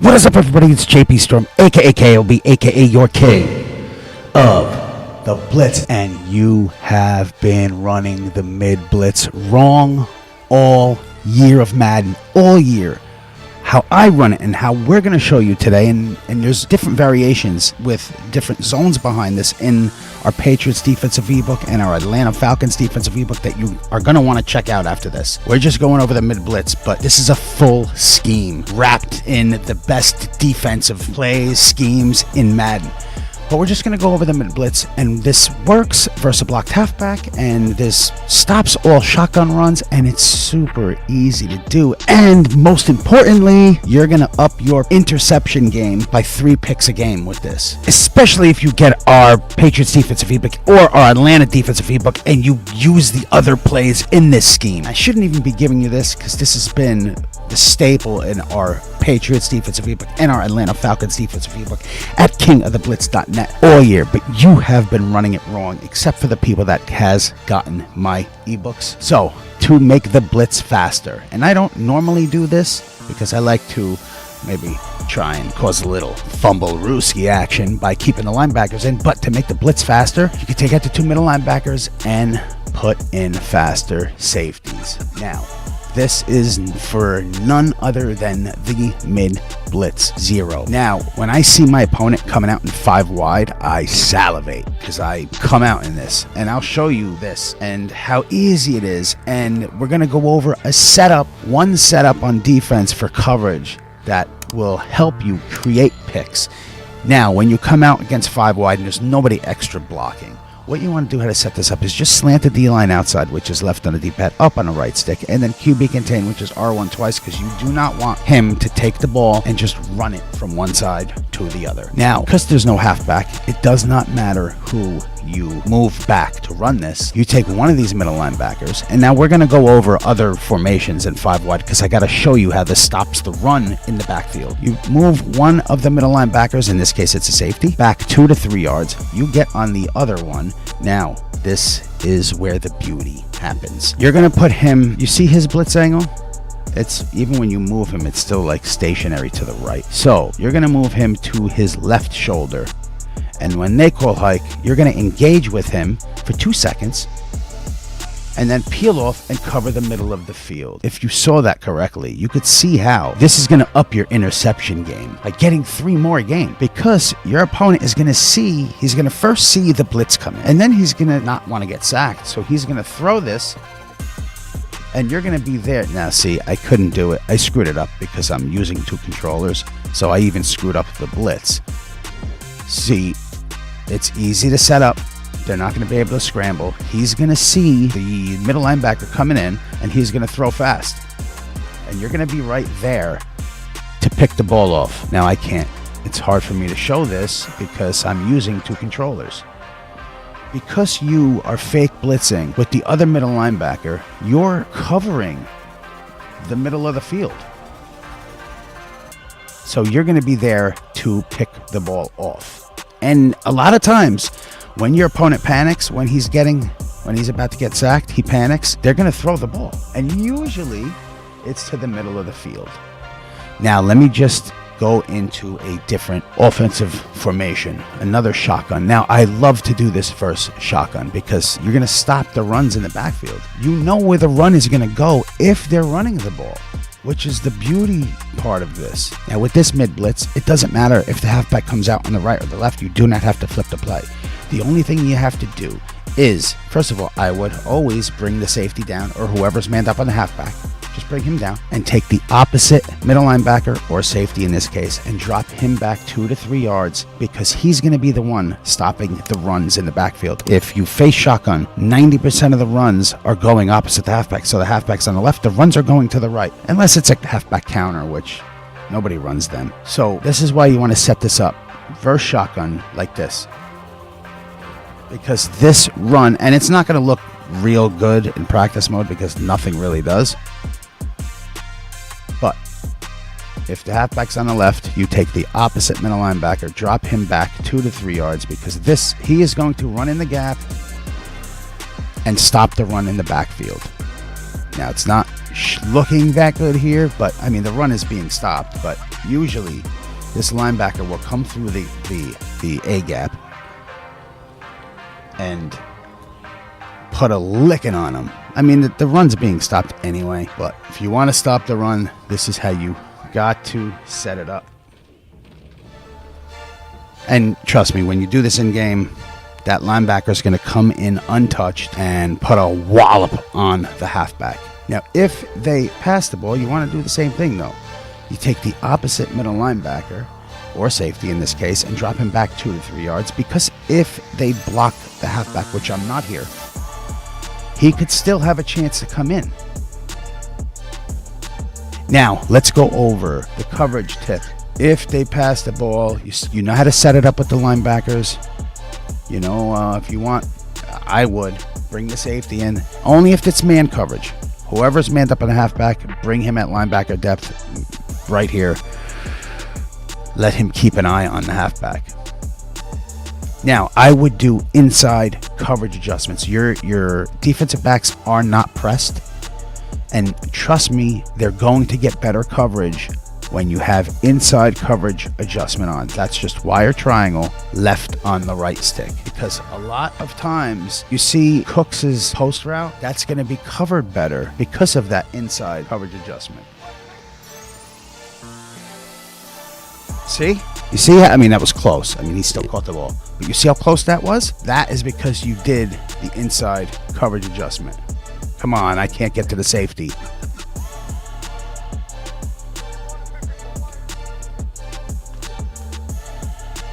What is up, everybody? It's JP Storm, aka KLB, aka your king of the Blitz, and you have been running the mid blitz wrong all year of Madden, all year. How I run it and how we're going to show you today, and there's different variations with different zones behind this in our Patriots defensive ebook and our Atlanta Falcons defensive ebook that you are going to want to check out after this. We're just going over the mid blitz, but this is a full scheme wrapped in the best defensive plays, schemes in Madden. But we're just going to go over the mid blitz, and this works versus a blocked halfback, and this stops all shotgun runs, and it's super easy to do. And most importantly, you're going to up your interception game by 3 picks a game with this, especially if you get our Patriots defensive ebook or our Atlanta defensive ebook and you use the other plays in this scheme. I shouldn't even be giving you this because this has been the staple in our Patriots defensive ebook and our Atlanta Falcons defensive ebook at kingoftheblitz.net all year, but you have been running it wrong, except for the people that has gotten my ebooks. So to make the blitz faster, and I don't normally do this because I like to maybe try and cause a little fumble-rooski action by keeping the linebackers in, but to make the blitz faster, you can take out the 2 middle linebackers and put in faster safeties. Now, this is for none other than the mid blitz 0. Now, when I see my opponent coming out in 5 wide, I salivate because I come out in this, and I'll show you this and how easy it is. And we're going to go over a setup, one setup on defense for coverage that will help you create picks. Now, when you come out against 5 wide and there's nobody extra blocking, what you want to do how to set this up is just slant the D-line outside, which is left on the D-pad, up on the right stick, and then QB contain, which is R1 twice, because you do not want him to take the ball and just run it from one side to the other. Now, because there's no halfback, it does not matter who you move back to run this. You take one of these middle linebackers, and now we're going to go over other formations in 5 wide because I got to show you how this stops the run in the backfield. You move one of the middle linebackers, in this case it's a safety, back 2 to 3 yards. You get on the other one. Now, this is where the beauty happens. You're going to put him, you see his blitz angle? It's, even when you move him, it's still like stationary to the right. So you're going to move him to his left shoulder. And when they call hike, you're going to engage with him for 2 seconds and then peel off and cover the middle of the field. If you saw that correctly, you could see how this is going to up your interception game by getting 3 more a game, because your opponent is going to see, he's going to first see the blitz coming, and then he's going to not want to get sacked. So he's going to throw this, and you're going to be there. Now, see, I couldn't do it. I screwed it up because I'm using 2 controllers, so I even screwed up the blitz. See, it's easy to set up. They're not going to be able to scramble. He's going to see the middle linebacker coming in, and he's going to throw fast. And you're going to be right there to pick the ball off. Now, I can't. It's hard for me to show this because I'm using 2 controllers. Because you are fake blitzing with the other middle linebacker, you're covering the middle of the field. So you're going to be there to pick the ball off. And a lot of times, when your opponent panics, when he's about to get sacked, he panics, they're going to throw the ball. And usually, it's to the middle of the field. Now, let me just go into a different offensive formation, another shotgun. Now, I love to do this first shotgun because you're going to stop the runs in the backfield. You know where the run is going to go if they're running the ball, which is the beauty part of this. Now, with this mid blitz, it doesn't matter if the halfback comes out on the right or the left. You do not have to flip the play. The only thing you have to do is, first of all, I would always bring the safety down, or whoever's manned up on the halfback, just bring him down and take the opposite middle linebacker, or safety in this case, and drop him back 2 to 3 yards, because he's going to be the one stopping the runs in the backfield. If you face shotgun, 90% of the runs are going opposite the halfback. So the halfback's on the left, the runs are going to the right, unless it's a halfback counter, which nobody runs them. So this is why you want to set this up versus shotgun like this, because this run, and it's not going to look real good in practice mode because nothing really does, but if the halfback's on the left, you take the opposite middle linebacker, drop him back 2 to 3 yards, because he is going to run in the gap and stop the run in the backfield. Now, it's not looking that good here, but I mean, the run is being stopped, but usually this linebacker will come through the A gap and put a licking on him. I mean, the run's being stopped anyway, but if you want to stop the run, this is how you got to set it up. And trust me, when you do this in game, that linebacker is going to come in untouched and put a wallop on the halfback. Now, if they pass the ball, you want to do the same thing, though. You take the opposite middle linebacker, or safety in this case, and drop him back 2 to 3 yards, because if they block the halfback, which I'm not here, he could still have a chance to come in. Now, let's go over the coverage tip. If they pass the ball, you know how to set it up with the linebackers. You know, if you want, I would bring the safety in, only if it's man coverage. Whoever's manned up in the halfback, bring him at linebacker depth right here. Let him keep an eye on the halfback. Now, I would do inside coverage adjustments. Your defensive backs are not pressed. And trust me, they're going to get better coverage when you have inside coverage adjustment on. That's just wire triangle left on the right stick. Because a lot of times you see Cooks' post route, that's going to be covered better because of that inside coverage adjustment. See? You see? I mean, that was close. I mean, he still caught the ball. But you see how close that was? That is because you did the inside coverage adjustment. Come on, I can't get to the safety.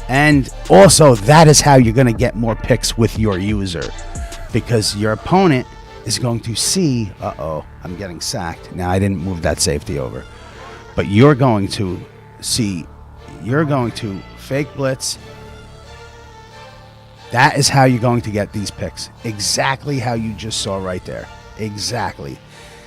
And also, that is how you're going to get more picks with your user. Because your opponent is going to see, uh-oh, I'm getting sacked. Now, I didn't move that safety over. But you're going to see, you're going to fake blitz. That is how you're going to get these picks. Exactly how you just saw right there. Exactly.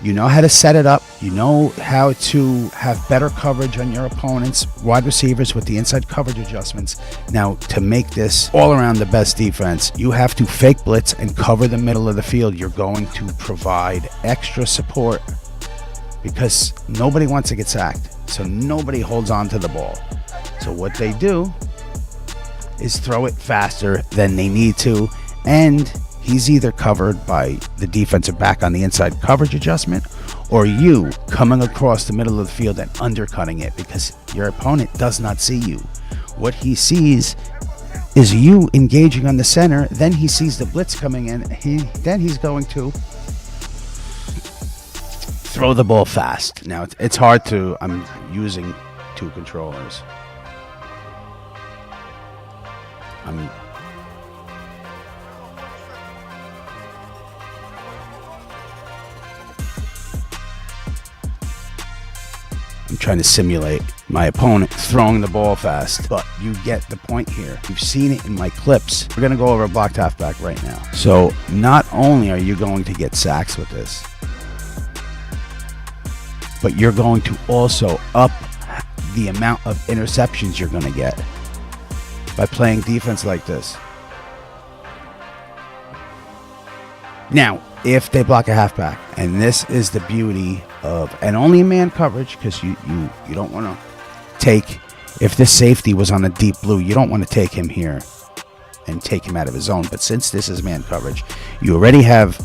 You know how to set it up. You know how to have better coverage on your opponent's wide receivers with the inside coverage adjustments. Now, to make this all around the best defense, you have to fake blitz and cover the middle of the field. You're going to provide extra support because nobody wants to get sacked. So nobody holds on to the ball. So what they do is throw it faster than they need to, and he's either covered by the defensive back on the inside coverage adjustment, or you coming across the middle of the field and undercutting it because your opponent does not see you. What he sees is you engaging on the center, then he sees the blitz coming in, then he's going to throw the ball fast. Now, it's hard to, I'm using 2 controllers. I'm trying to simulate my opponent throwing the ball fast, but you get the point here. You've seen it in my clips. We're going to go over a blocked halfback right now. So not only are you going to get sacks with this, but you're going to also up the amount of interceptions you're going to get by playing defense like this. Now, if they block a halfback, and this is the beauty of, and only man coverage, because you don't want to take, if this safety was on a deep blue, you don't want to take him here and take him out of his zone. But since this is man coverage, you already have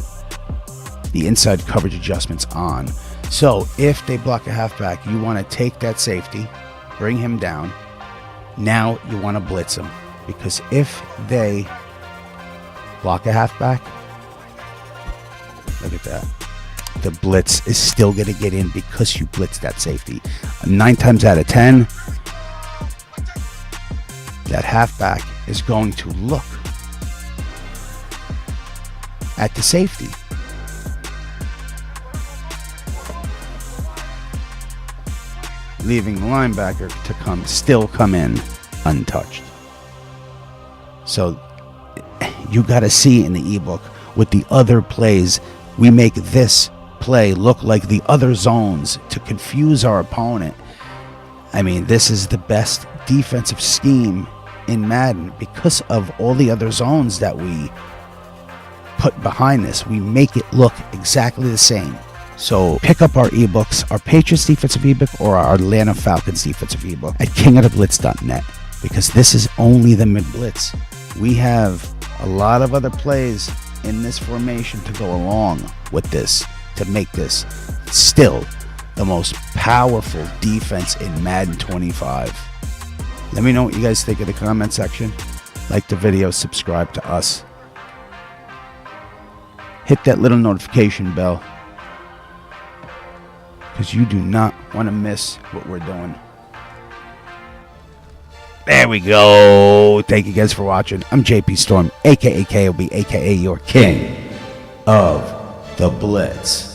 the inside coverage adjustments on. So if they block a halfback, you want to take that safety, bring him down. Now you want to blitz him, because if they block a halfback, look at that. The blitz is still going to get in because you blitzed that safety. 9 times out of 10, that halfback is going to look at the safety. Leaving the linebacker to still come in untouched. So you got to see in the ebook with the other plays, we make this play look like the other zones to confuse our opponent. I mean, this is the best defensive scheme in Madden because of all the other zones that we put behind this. We make it look exactly the same. So pick up our ebooks, our Patriots defensive ebook or our Atlanta Falcons defensive ebook at kingoftheblitz.net, because this is only the mid blitz. We have a lot of other plays in this formation to go along with this to make this still the most powerful defense in Madden 25. Let me know what you guys think in the comment section. Like the video, subscribe to us. Hit that little notification bell, because you do not want to miss what we're doing. There we go. Thank you guys for watching. I'm JP Storm, aka KOB, aka your king of the Blitz.